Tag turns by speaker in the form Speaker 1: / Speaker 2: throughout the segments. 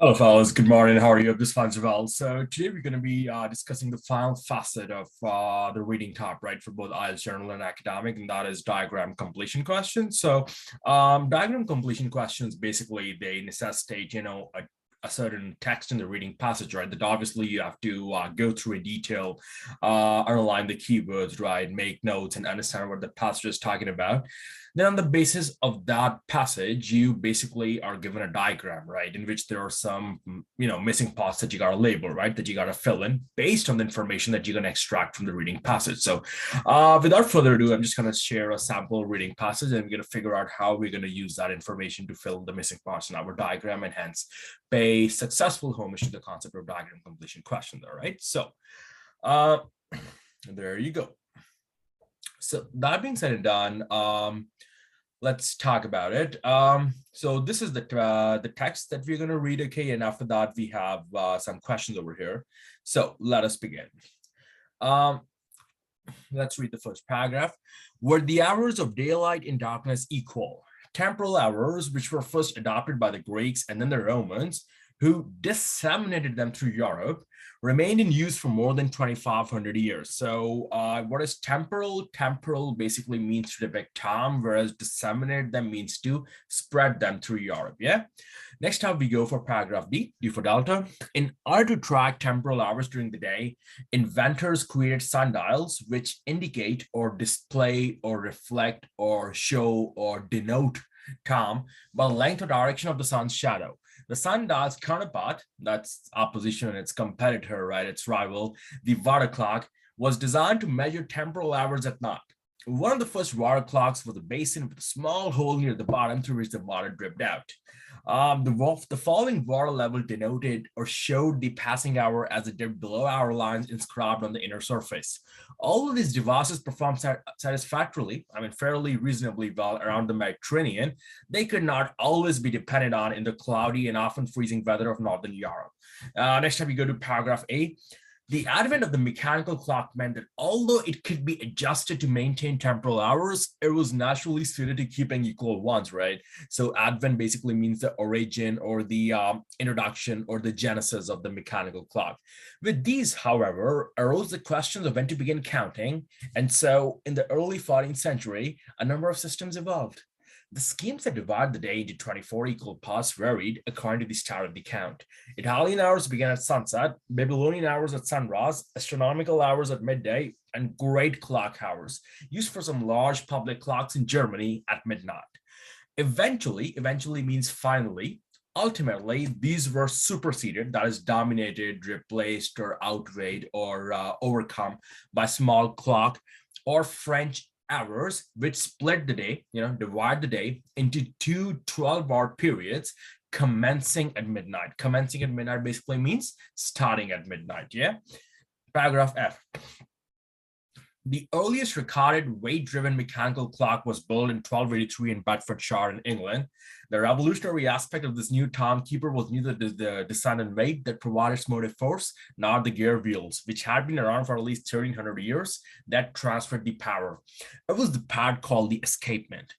Speaker 1: Hello, fellas. Good morning. How are you? This is well. So today we're going to be discussing the final facet of the reading type, right, for both IELTS general and academic, and that is diagram completion questions. So diagram completion questions, basically, they necessitate, a certain text in the reading passage, right, that obviously you have to go through in detail, underline the keywords, right, make notes and understand what the passage is talking about. Then on the basis of that passage, you basically are given a diagram, right, in which there are some, missing parts that you got to label, right, that you got to fill in based on the information that you're going to extract from the reading passage. So without further ado, I'm just going to share a sample reading passage and we're going to figure out how we're going to use that information to fill the missing parts in our diagram and hence pay successful homage to the concept of diagram completion question. All right. So there you go. So that being said and done, let's talk about it. So this is the text that we're going to read, okay? And after that, we have some questions over here. So let us begin. Let's read the first paragraph. Were the hours of daylight and darkness equal? Temporal hours, which were first adopted by the Greeks and then the Romans, who disseminated them through Europe, remained in use for more than 2,500 years. So what is temporal? Temporal basically means to depict time, whereas disseminate them means to spread them through Europe, yeah? Next up, we go for paragraph D, D for Delta. In order to track temporal hours during the day, inventors created sundials, which indicate or display or reflect or show or denote time by length or direction of the sun's shadow. The sundial's counterpart, that's opposition and its competitor, right, its rival, the water clock, was designed to measure temporal hours at night. One of the first water clocks was a basin with a small hole near the bottom through which the water dripped out. The following water level denoted or showed the passing hour as it dipped below hour lines inscribed on the inner surface. All of these devices performed satisfactorily, fairly reasonably well around the Mediterranean. They could not always be depended on in the cloudy and often freezing weather of Northern Europe. Next time we go to paragraph A. The advent of the mechanical clock meant that although it could be adjusted to maintain temporal hours, it was naturally suited to keeping equal ones, right? So advent basically means the origin or the introduction or the genesis of the mechanical clock. With these, however, arose the question of when to begin counting. And so in the early 14th century, a number of systems evolved. The schemes that divide the day into 24 equal parts varied according to the start of the count. Italian hours began at sunset, Babylonian hours at sunrise, astronomical hours at midday, and great clock hours, used for some large public clocks in Germany at midnight. Eventually means finally, ultimately, these were superseded, that is dominated, replaced, or outweighed, or overcome by small clock or French hours, which split the day, divide the day into two 12-hour periods commencing at midnight. Commencing at midnight basically means starting at midnight, yeah? Paragraph F. The earliest recorded weight-driven mechanical clock was built in 1283 in Bedfordshire in England. The revolutionary aspect of this new timekeeper was neither the descendant weight that provided its motive force, nor the gear wheels, which had been around for at least 1,300 years, that transferred the power. It was the part called the escapement.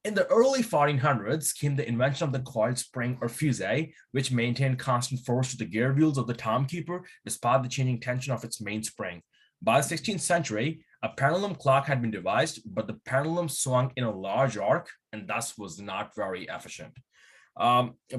Speaker 1: In the early 1400s came the invention of the coiled spring or fusee, which maintained constant force to the gear wheels of the timekeeper despite the changing tension of its mainspring. By the 16th century, a pendulum clock had been devised, but the pendulum swung in a large arc and thus was not very efficient.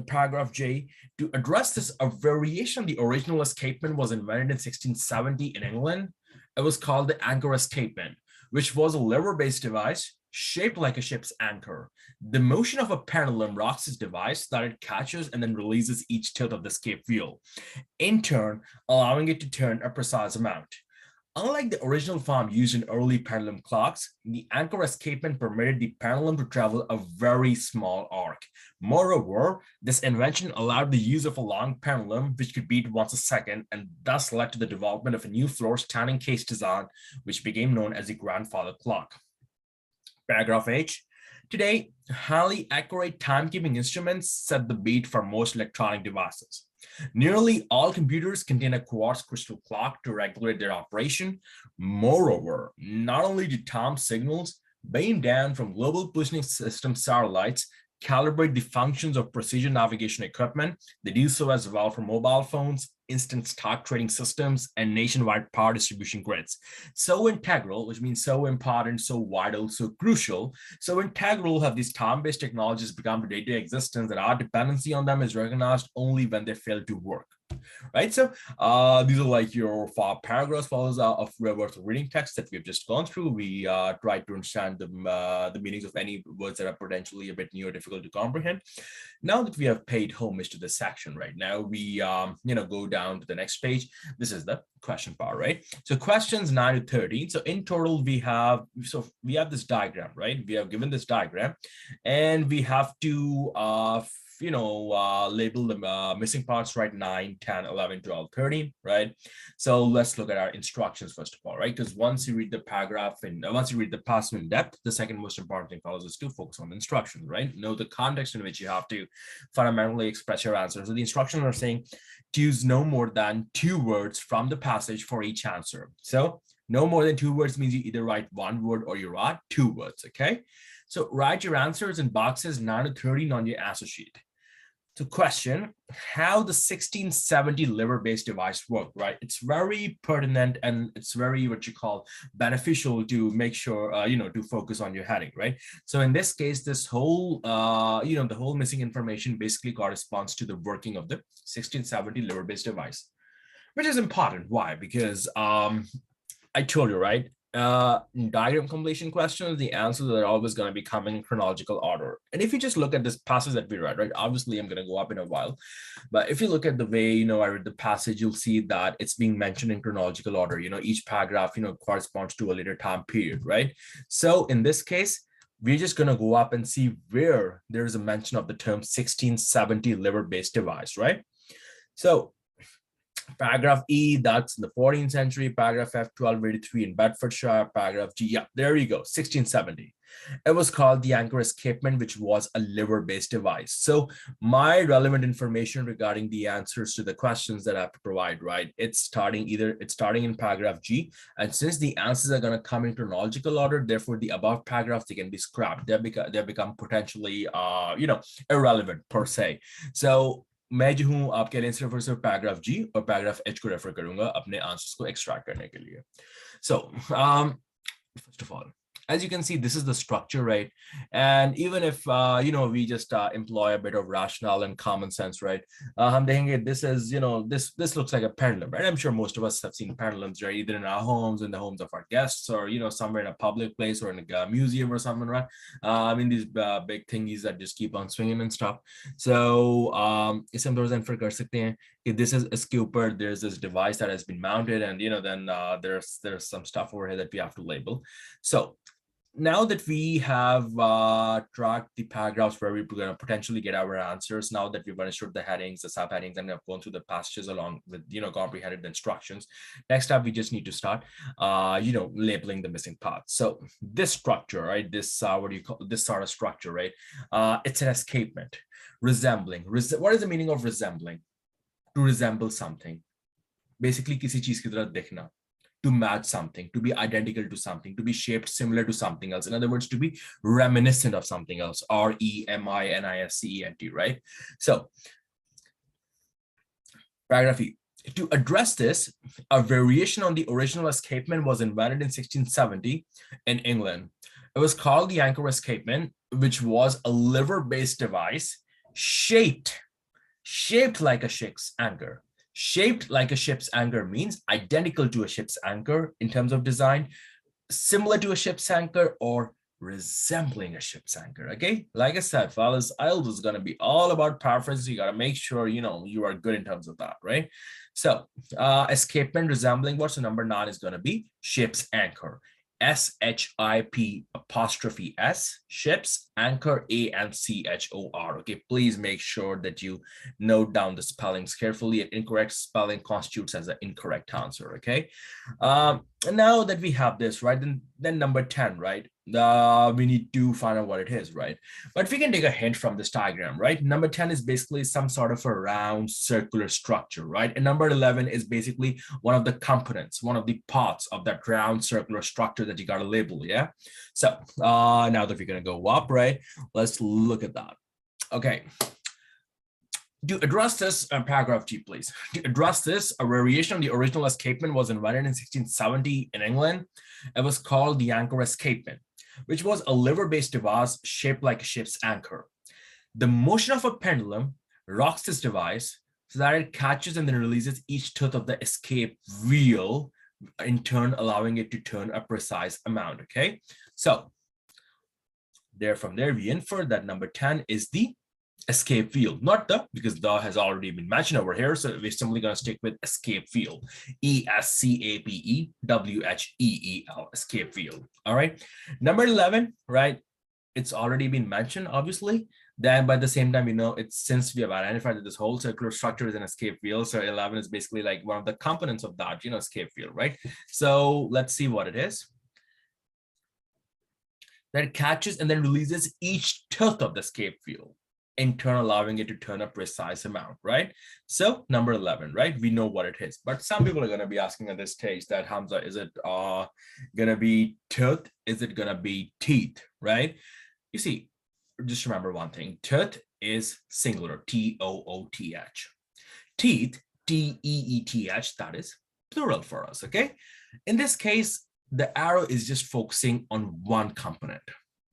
Speaker 1: Paragraph J, to address this, a variation of the original escapement was invented in 1670 in England. It was called the anchor escapement, which was a lever-based device shaped like a ship's anchor. The motion of a pendulum rocks this device that it catches and then releases each tilt of the escape wheel, in turn allowing it to turn a precise amount. Unlike the original form used in early pendulum clocks, the anchor escapement permitted the pendulum to travel a very small arc. Moreover, this invention allowed the use of a long pendulum, which could beat once a second, and thus led to the development of a new floor standing case design, which became known as the grandfather clock. Paragraph H. Today, highly accurate timekeeping instruments set the beat for most electronic devices. Nearly all computers contain a quartz crystal clock to regulate their operation. Moreover, not only do time signals beamed down from global positioning system satellites calibrate the functions of precision navigation equipment. They do so as well for mobile phones, instant stock trading systems, and nationwide power distribution grids. So integral, which means so important, so vital, so crucial. So integral have these time-based technologies become the day-to-day existence, and our dependency on them is recognized only when they fail to work. Right, so these are like your 5 paragraphs follows of worth of reading text that we've just gone through. We tried to understand the meanings of any words that are potentially a bit new or difficult to comprehend. Now that we have paid homage to this section, right now we go down to the next page. This is the question part, right? So questions 9 to 13. So in total we have this diagram, right? We have given this diagram, and we have to label the missing parts, right? 9, 10, 11, 12, 13, right? So let's look at our instructions first of all, right? Because once you read the paragraph and once you read the passage in depth, the second most important thing follows is to focus on the instructions, right? Know the context in which you have to fundamentally express your answer. So the instructions are saying to use no more than 2 words from the passage for each answer. So no more than 2 words means you either write 1 word or you write 2 words, okay? So write your answers in boxes 9 to 13 on your answer sheet. To question how the 1670 liver-based device worked, right? It's very pertinent and it's very what you call beneficial to make sure, to focus on your heading, right? So in this case, this whole, the whole missing information basically corresponds to the working of the 1670 liver-based device, which is important. Why? Because I told you, right? Diagram completion questions, the answers are always going to be coming in chronological order. And if you just look at this passage that we read, right? Obviously, I'm going to go up in a while. But if you look at the way, I read the passage, you'll see that it's being mentioned in chronological order. Each paragraph, corresponds to a later time period, right? So in this case, we're just going to go up and see where there's a mention of the term 1670 liver-based device, right? So paragraph E, that's in the 14th century. Paragraph F, 1283 in Bedfordshire. Paragraph G, yeah, there you go, 1670. It was called the anchor escapement, which was a liver-based device. So my relevant information regarding the answers to the questions that I have to provide, right? It's starting in paragraph G, and since the answers are going to come in chronological order, therefore the above paragraphs, they can be scrapped. They become potentially irrelevant per se. So मैं जो हूं आपके लिए सिर्फ paragraph जी और paragraph H को refer करूंगा अपने आंसर्स को एक्सट्रैक्ट करने के लिए. So first of all, as you can see, this is the structure, right? And even if we just employ a bit of rationale and common sense, right? This is this looks like a pendulum, right? I'm sure most of us have seen pendulums, right? Either in our homes, in the homes of our guests, or somewhere in a public place or in a museum or something, right? These big thingies that just keep on swinging and stuff. So this is a scooper. There's this device that has been mounted, and then there's some stuff over here that we have to label. So now that we have tracked the paragraphs where we're going to potentially get our answers, now that we've understood the headings, the subheadings, and have gone through the passages along with comprehended the instructions, next up we just need to start labeling the missing parts. So this structure, right? This this sort of structure, right? It's an escapement. Resembling. What is the meaning of resembling? To resemble something. Basically, किसी चीज की तरह दिखना. To match something, to be identical to something, to be shaped similar to something else. In other words, to be reminiscent of something else. REMINISCENT, right? So, paragraph E. To address this, a variation on the original escapement was invented in 1670 in England. It was called the anchor escapement, which was a liver-based device shaped like a ship's anchor. Shaped like a ship's anchor means identical to a ship's anchor in terms of design, similar to a ship's anchor, or resembling a ship's anchor. Okay, like I said, fellas, IELTS is going to be all about paraphrasing. You got to make sure you are good in terms of that, right? So escapement, resembling, what's the number 9 is going to be ship's anchor. SHIP''S, ships, anchor, ANCHOR. Okay, please make sure that you note down the spellings carefully. An incorrect spelling constitutes as an incorrect answer. Okay, and now that we have this, right, then number 10, right? We need to find out what it is, right? But if we can take a hint from this diagram, right? Number 10 is basically some sort of a round circular structure, right? And number 11 is basically one of the components, one of the parts of that round circular structure that you got to label, yeah? So now that we're going to go up, right? Let's look at that. Okay. To address this, paragraph G, please. To address this, a variation of the original escapement was invented in 1670 in England. It was called the anchor escapement, which was a lever-based device shaped like a ship's anchor. The motion of a pendulum rocks this device so that it catches and then releases each tooth of the escape wheel, in turn allowing it to turn a precise amount. Okay, so from there we infer that number 10 is the escape wheel, not the, because the has already been mentioned over here, so we're simply going to stick with escape wheel. ESCAPEWHEEL, escape wheel. All right, number 11, right, it's already been mentioned, obviously. Then by the same time, it's, since we have identified that this whole circular structure is an escape wheel, so 11 is basically like one of the components of that, escape wheel, right? So let's see what it is. That it catches and then releases each tilt of the escape wheel, in turn allowing it to turn a precise amount, right? So number 11, right? We know what it is, but some people are going to be asking at this stage that, Hamza, is it going to be tooth? Is it going to be teeth, right? You see, just remember one thing. Tooth is singular, T-O-O-T-H. Teeth, T-E-E-T-H, that is plural for us, okay? In this case, the arrow is just focusing on one component,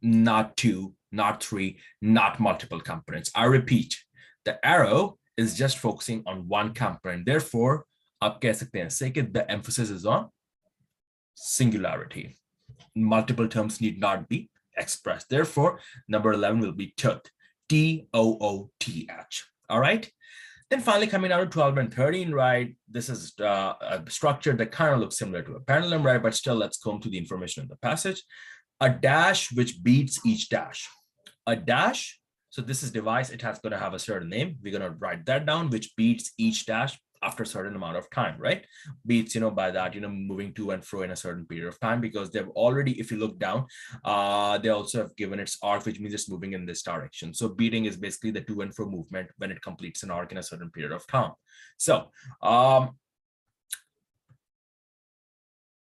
Speaker 1: not two, not three, not multiple components. I repeat, the arrow is just focusing on one component. Therefore, आप कह सकते हैं say that the emphasis is on singularity. Multiple terms need not be expressed. Therefore, number 11 will be tooth, T-O-O-T-H. All right. Then finally, coming down to 12 and 13, right? This is a structure that kind of looks similar to a pendulum, right? But still, let's come to the information in the passage. A dash which beats each dash. A dash, so this is device, it has going to have a certain name. We're going to write that down, which beats each dash after a certain amount of time, right? Beats, by that, moving to and fro in a certain period of time, because they've already, if you look down, they also have given its arc, which means it's moving in this direction. So beating is basically the to and fro movement when it completes an arc in a certain period of time. So,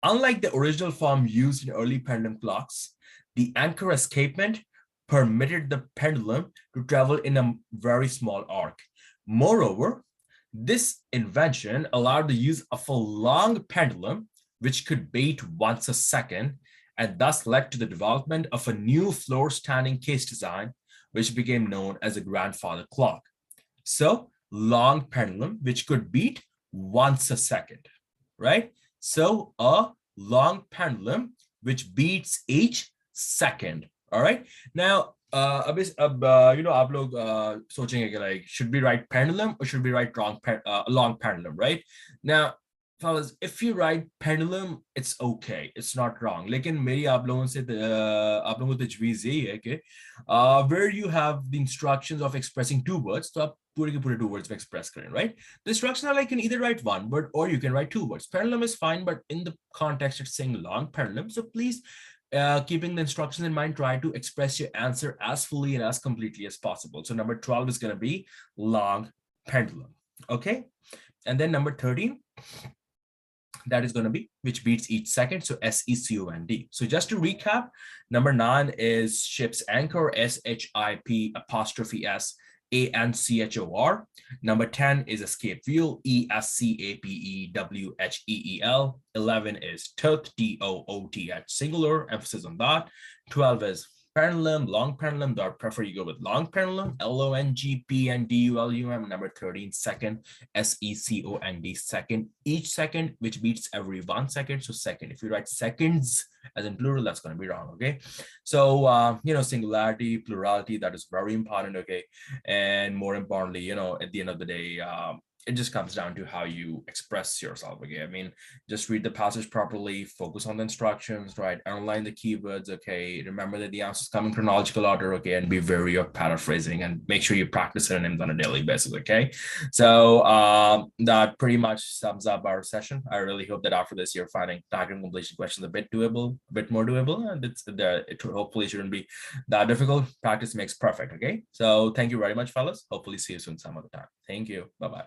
Speaker 1: unlike the original form used in early pendulum clocks, the anchor escapement permitted the pendulum to travel in a very small arc. Moreover, this invention allowed the use of a long pendulum, which could beat once a second, and thus led to the development of a new floor-standing case design, which became known as a grandfather clock. So, long pendulum, which could beat once a second, right? So, a long pendulum, which beats each second. All right. Now, आप लोग सोचेंगे कि like should we write pendulum or should we write long pendulum, right? Now, fellas, if you write pendulum, it's okay, it's not wrong. लेकिन मेरी आप लोगों को तजवीज़ यही है कि where you have the instructions of expressing two words, तो आप पूरे के पूरे two words में express करें, right? The instructions are like, you can either write one word or you can write two words. Pendulum is fine, but in the context it's saying long pendulum, so please, keeping the instructions in mind, try to express your answer as fully and as completely as possible. So number 12 is going to be long pendulum. Okay. And then number 13, that is going to be which beats each second. So SECOND. So just to recap, number 9 is ship's anchor, SHIP''S''ANCHOR. Number 10 is escape wheel, ESCAPEWHEEL. 11 is tooth, TOOTH, singular, emphasis on that. 12 is pendulum, long pendulum, though I prefer you go with long pendulum, LONGPNDULUM. Number 13, second, SECOND, second, each second, which beats every 1 second. So second, if you write seconds as in plural, that's going to be wrong. Okay. So, singularity, plurality, that is very important. Okay. And more importantly, at the end of the day, it just comes down to how you express yourself. Okay, I mean, just read the passage properly, focus on the instructions, right? Underline the keywords. Okay, remember that the answers come in chronological order. Okay, and be wary of paraphrasing, and make sure you practice synonyms on a daily basis. Okay, so that pretty much sums up our session. I really hope that after this you're finding diagram completion questions a bit doable, a bit more doable, and it hopefully shouldn't be that difficult. Practice makes perfect. Okay, so thank you very much, fellas. Hopefully see you soon some other time. Thank you. Bye bye.